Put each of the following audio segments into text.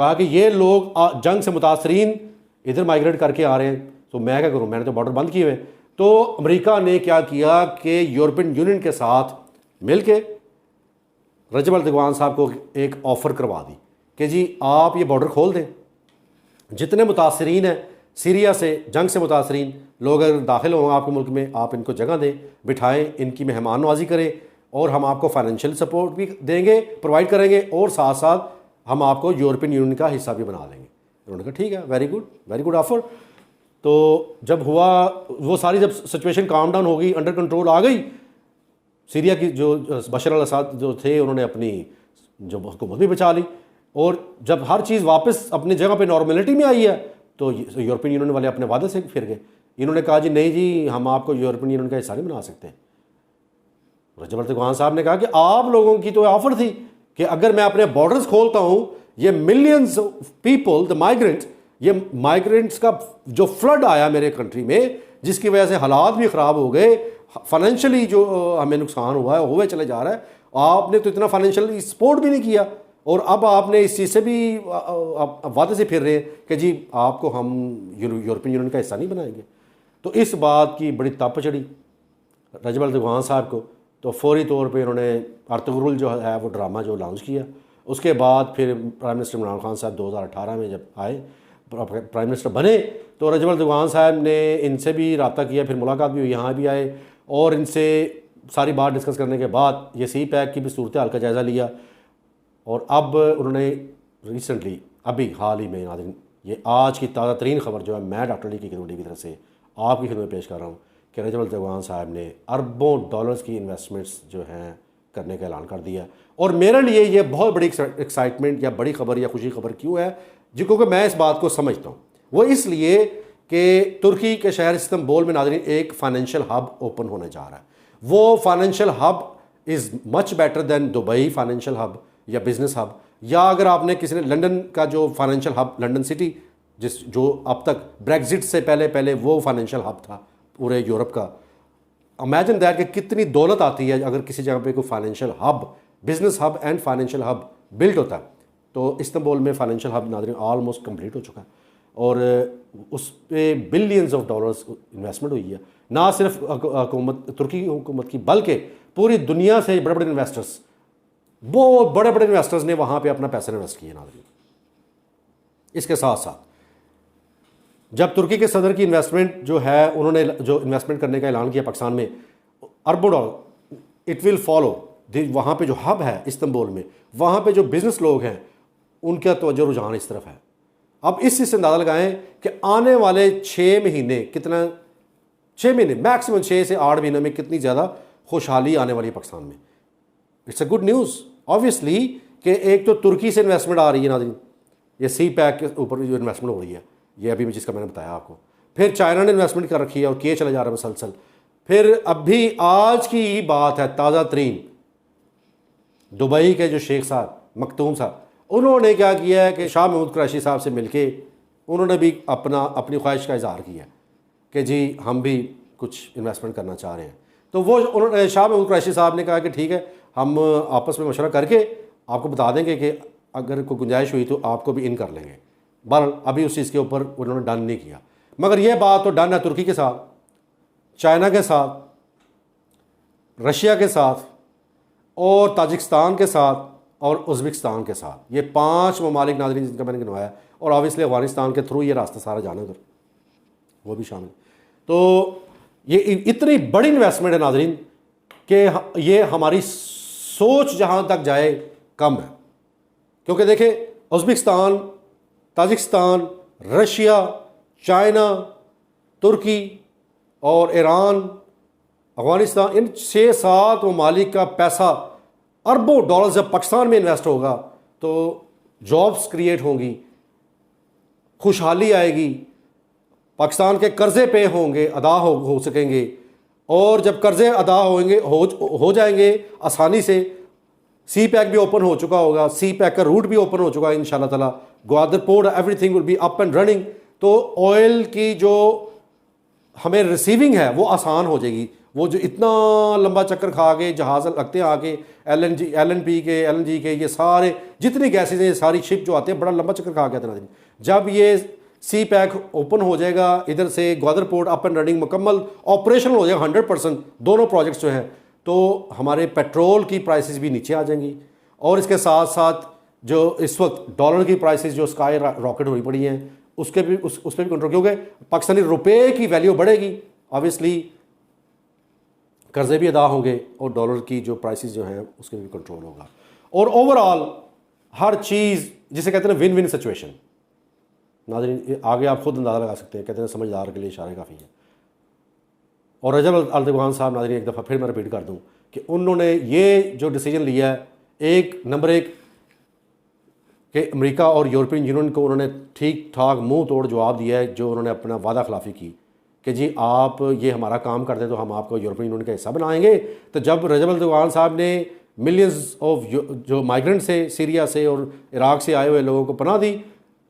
کہا کہ یہ لوگ جنگ سے متاثرین ادھر مائیگریٹ کر کے آ رہے ہیں، تو میں کیا کروں، میں نے تو بارڈر بند کیے ہوئے. تو امریکہ نے کیا کیا کہ یورپین یونین کے ساتھ مل کے رجب اردوغان صاحب کو ایک آفر کروا دی کہ جی آپ یہ بارڈر کھول دیں، جتنے متاثرین ہیں سیریا سے، جنگ سے متاثرین لوگ اگر داخل ہوں آپ کے ملک میں، آپ ان کو جگہ دیں، بٹھائیں، ان کی مہمان نوازی کریں، اور ہم آپ کو فائنینشیل سپورٹ بھی دیں گے، پرووائڈ کریں گے، اور ساتھ ساتھ ہم آپ کو یورپین یونین کا حصہ بھی بنا دیں گے. انہوں نے کہا ٹھیک ہے، ویری گڈ آفر. تو جب ہوا وہ ساری، جب سچویشن کام ڈاؤن ہو گئی، انڈر کنٹرول آ گئی، سیریا کی جو بشار الاسد جو تھے انہوں نے اپنی جو حکومت بھی بچا لی، اور جب ہر چیز واپس اپنی جگہ پہ نارملٹی میں آئی ہے تو یورپین یونین والے اپنے وعدے سے پھر گئے. انہوں نے کہا جی نہیں جی ہم آپ کو یورپین یونین کا حصہ نہیں بنا سکتے. رجب اردوغان صاحب نے کہا کہ آپ لوگوں کی تو آفر تھی کہ اگر میں اپنے بارڈرز کھولتا ہوں، یہ ملینز پیپل، دا مائیگرنٹ، یہ مائیگرنٹس کا جو فلڈ آیا میرے کنٹری میں، جس کی وجہ سے حالات بھی خراب ہو گئے، فائنینشلی جو ہمیں نقصان ہوا ہے ہوئے چلے جا رہا ہے، آپ نے تو اتنا فائنینشلی سپورٹ بھی نہیں کیا، اور اب آپ نے اس چیز سے بھی وعدے سے پھر رہے ہیں کہ جی آپ کو ہم یورپین یونین کا حصہ نہیں بنائیں گے. تو اس بات کی بڑی تپ چڑھی رجب اردوغان صاحب کو، تو فوری طور پہ انہوں نے ارطغرل جو ہے وہ ڈرامہ جو لانچ کیا. اس کے بعد پھر پرائم منسٹر عمران خان صاحب 2018 میں جب آئے پرائم منسٹر بنے، تو رجب اردوغان صاحب نے ان سے بھی رابطہ کیا، پھر ملاقات بھی ہوئی، یہاں بھی آئے، اور ان سے ساری بات ڈسکس کرنے کے بعد یہ سی پیک کی بھی صورتحال کا جائزہ لیا. اور اب انہوں نے ریسنٹلی ابھی حال ہی میں ناظرین، یہ آج کی تازہ ترین خبر جو ہے میں ڈاکٹر علی کی کیدونڈی کی طرف سے آپ کی خدمت میں پیش کر رہا ہوں کہ رجب اردوغان صاحب نے اربوں ڈالرز کی انویسٹمنٹس جو ہیں کرنے کا اعلان کر دیا. اور میرے لیے یہ بہت بڑی ایکسائٹمنٹ یا بڑی خبر یا خوشی خبر کیوں ہے، جی کیونکہ میں اس بات کو سمجھتا ہوں. وہ اس لیے کہ ترکی کے شہر استنبول میں ناظرین ایک فائنینشیل ہب اوپن ہونے جا رہا ہے. وہ financial hub is much better than Dubai financial hub یا بزنس ہب، یا اگر آپ نے کسی نے لنڈن کا جو فائنینشیل ہب لنڈن سٹی جو اب تک بریگزٹ سے پہلے وہ فائنینشیل ہب تھا پورے یورپ کا، امیجن دیٹ کہ کتنی دولت آتی ہے اگر کسی جگہ پہ کوئی financial hub, business hub and financial hub build ہوتا ہے. تو استنبول میں فائنینشیل ہب ناظرین آلموسٹ کمپلیٹ ہو چکا ہے، اور اس پہ بلینز آف ڈالرز انویسٹمنٹ ہوئی ہے. نہ صرف حکومت ترکی حکومت کی بلکہ پوری دنیا سے بڑے بڑے انویسٹرز، بہت بڑے بڑے انویسٹرز نے وہاں پہ اپنا پیسہ انویسٹ کیا ناظرین. اس کے ساتھ ساتھ جب ترکی کے صدر کی انویسٹمنٹ جو ہے، انہوں نے جو انویسٹمنٹ کرنے کا اعلان کیا پاکستان میں اربوں ڈالر، اٹ ول فالو. وہاں پہ جو ہب ہے استنبول میں، وہاں پہ جو بزنس لوگ ہیں ان کا توجہ رجحان اس طرف ہے. اب اس سے اندازہ لگائیں کہ آنے والے 6 مہینے کتنا، 6 مہینے میکسیمم 6 سے 8 مہینوں میں کتنی زیادہ خوشحالی آنے والی ہے پاکستان میں. It's a good news obviously کہ ایک تو ترکی سے انویسٹمنٹ آ رہی ہے ناظرین، یہ سی پیک کے اوپر جو انویسٹمنٹ ہو رہی ہے، یہ ابھی جس کا میں نے بتایا آپ کو. پھر چائنا نے انویسٹمنٹ کر رکھی ہے اور کیے چلے جا رہا ہے مسلسل. پھر اب بھی آج کی ہی بات ہے تازہ ترین، دبئی کے جو شیخ صاحب مکتوم صاحب، انہوں نے کیا کیا ہے کہ شاہ محمود قریشی صاحب سے مل کے انہوں نے بھی اپنی خواہش کا اظہار کیا کہ جی ہم بھی کچھ انویسٹمنٹ کرنا چاہ رہے ہیں. تو وہ شاہ محمود قریشی صاحب نے کہا کہ ٹھیک ہے، ہم آپس میں مشورہ کر کے آپ کو بتا دیں گے کہ اگر کوئی گنجائش ہوئی تو آپ کو بھی ان کر لیں گے. بہرحال ابھی اس چیز کے اوپر انہوں نے ڈن نہیں کیا، مگر یہ بات تو ڈن ہے ترکی کے ساتھ، چائنا کے ساتھ، رشیا کے ساتھ، اور تاجکستان کے ساتھ، اور ازبکستان کے ساتھ. یہ 5 ممالک ناظرین جن کا میں نے گنوایا، اور آبویسلی افغانستان کے تھرو یہ راستہ سارا جانا ادھر، وہ بھی شامل. تو یہ اتنی بڑی انویسٹمنٹ ہے ناظرین کہ یہ ہماری سوچ جہاں تک جائے کم ہے. کیونکہ دیکھیں ازبکستان، تاجکستان، رشیا، چائنا، ترکی اور ایران، افغانستان، ان 6-7 ممالک کا پیسہ اربوں ڈالرز جب پاکستان میں انویسٹ ہوگا تو جابس کریٹ ہوں گی، خوشحالی آئے گی، پاکستان کے قرضے پے ہوں گے، ادا ہو سکیں گے. اور جب قرضے ادا ہو جائیں گے آسانی سے، سی پیک بھی اوپن ہو چکا ہوگا، سی پیک کا روٹ بھی اوپن ہو چکا ہے انشاءاللہ تعالیٰ، Gwadar port everything will be up and running. تو آئل کی جو ہمیں ریسیونگ ہے وہ آسان ہو جائے گی. وہ جو اتنا لمبا چکر کھا کے جہاز لگتے ہیں آ کے ایل این جی کے یہ سارے جتنی گیسز ہیں یہ ساری شپ جو آتے ہیں بڑا لمبا چکر کھا کے آتے ہیں ناظرین. جب یہ سی پیک اوپن ہو جائے گا, ادھر سے Gwadar port up and running مکمل آپریشنل ہو جائے گا 100%, دونوں پروجیکٹس جو ہیں, تو ہمارے پیٹرول کی پرائسز بھی نیچے آ جائیں گی. اور اس کے ساتھ ساتھ جو اس وقت ڈالر کی پرائسز جو اسکائی راکٹ ہوئی پڑی ہیں اس پہ بھی کنٹرول, کیونکہ پاکستانی روپے کی ویلیو بڑھے گی, آبویسلی قرضے بھی ادا ہوں گے اور ڈالر کی جو پرائسز جو ہیں اس کے بھی کنٹرول ہوگا. اور اوور آل ہر چیز جسے کہتے ہیں ون ون سچویشن. ناظرین آگے آپ خود اندازہ لگا سکتے ہیں, کہتے ہیں سمجھدار کے لیے اشارے کافی ہیں. اور رجب اردوغان صاحب, ناظرین ایک دفعہ پھر میں رپیٹ کر دوں کہ انہوں نے یہ جو ڈیسیجن لیا ہے, نمبر ایک کہ امریکہ اور یورپین یونین کو انہوں نے ٹھیک ٹھاک منہ توڑ جواب دیا ہے جو انہوں نے اپنا وعدہ خلافی کی کہ جی آپ یہ ہمارا کام کر دیں تو ہم آپ کو یورپین یونین کا حصہ بنائیں گے. تو جب رجب اردوغان صاحب نے ملینز آف جو مائیگرنٹ سے سیریا سے اور عراق سے آئے ہوئے لوگوں کو پناہ دی,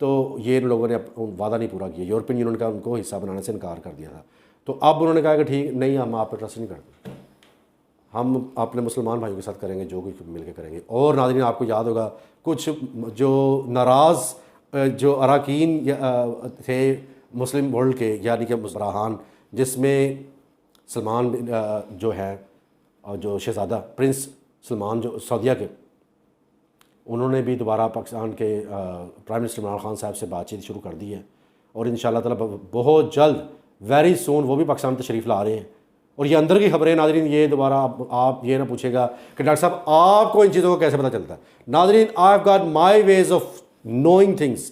تو یہ ان لوگوں نے وعدہ نہیں پورا کیا, یورپین یونین کا ان کو حصہ بنانے سے انکار کر دیا تھا. تو اب انہوں نے کہا کہ ٹھیک نہیں, ہم آپ پہ ٹرسٹ نہیں کرتے, ہم اپنے مسلمان بھائیوں کے ساتھ کریں گے, جو کچھ مل کے کریں گے. اور ناظرین آپ کو یاد ہوگا کچھ جو ناراض جو اراکین تھے مسلم ورلڈ کے, یعنی کہ مزراحان, جس میں سلمان جو ہے جو شہزادہ پرنس سلمان جو سعودیہ کے, انہوں نے بھی دوبارہ پاکستان کے پرائم منسٹر عمران خان صاحب سے بات چیت شروع کر دی ہے. اور انشاءاللہ تعالیٰ بہت جلد ویری سون وہ بھی پاکستان تشریف لا رہے ہیں. اور یہ اندر کی خبریں ناظرین, یہ دوبارہ آپ یہ نہ پوچھے گا کہ ڈاکٹر صاحب آپ کو ان چیزوں کو کیسے پتہ چلتا ہے. ناظرین I have got my ways of knowing things.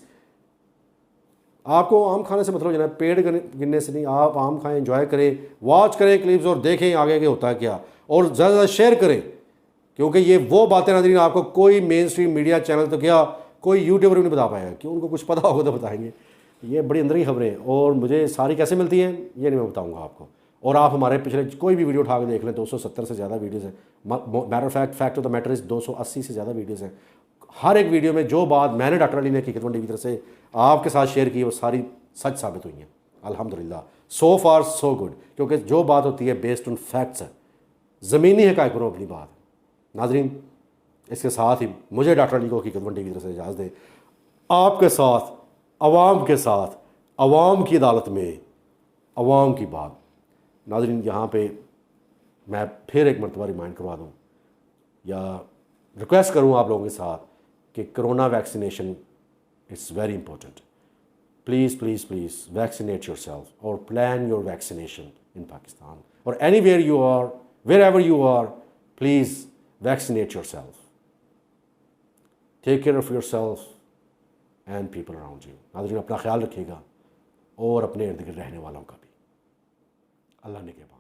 آپ کو آم کھانے سے مطلب جو ہے پیڑ گننے سے نہیں, آپ آم کھائیں, انجوائے کریں, واچ کریں کلپس اور دیکھیں آگے ہوتا ہے کیا, اور زیادہ زیادہ شیئر کریں, کیونکہ یہ وہ باتیں ناظرین آپ کو کوئی مین اسٹریم میڈیا چینل تو کیا کوئی یوٹیوبر بھی نہیں بتا پائے گا, کہ ان کو کچھ پتہ ہوگا تو بتائیں گے. یہ بڑی اندر کی خبریں, اور مجھے ساری کیسے ملتی ہیں یہ نہیں میں بتاؤں گا آپ کو. اور آپ ہمارے پچھلے کوئی بھی ویڈیو اٹھا کے دیکھ لیں, 270 سے زیادہ ویڈیوز ہیں. Matter of fact of the matter is 280 سے زیادہ ویڈیوز ہیں. ہر ایک ویڈیو میں جو بات میں نے ڈاکٹر علی نے حقیقت ونڈی کی طرف سے آپ کے ساتھ شیئر کی وہ ساری سچ ثابت ہوئی ہیں الحمدللہ. سو فار سو گڈ, کیونکہ جو بات ہوتی ہے بیسڈ آن فیکٹس ہے, زمینی حقائق پر اپنی بات. ناظرین اس کے ساتھ ہی مجھے ڈاکٹر علی کو حقیقت ونڈی کی طرف سے اجازت دیں. آپ کے ساتھ, عوام کے ساتھ, عوام کی عدالت میں عوام کی بات. ناظرین یہاں پہ میں پھر ایک مرتبہ ریمائنڈ کروا دوں یا ریکویسٹ کروں آپ لوگوں کے ساتھ کہ corona vaccination it's very important. Please please please vaccinate yourself اور plan your vaccination in Pakistan اور anywhere you are, wherever you are, please vaccinate yourself. Take care of yourself and people around you. ناظرین اپنا خیال رکھیے گا اور اپنے ارد گرد رہنے والوں کا بھی. اللہ نے کے بعد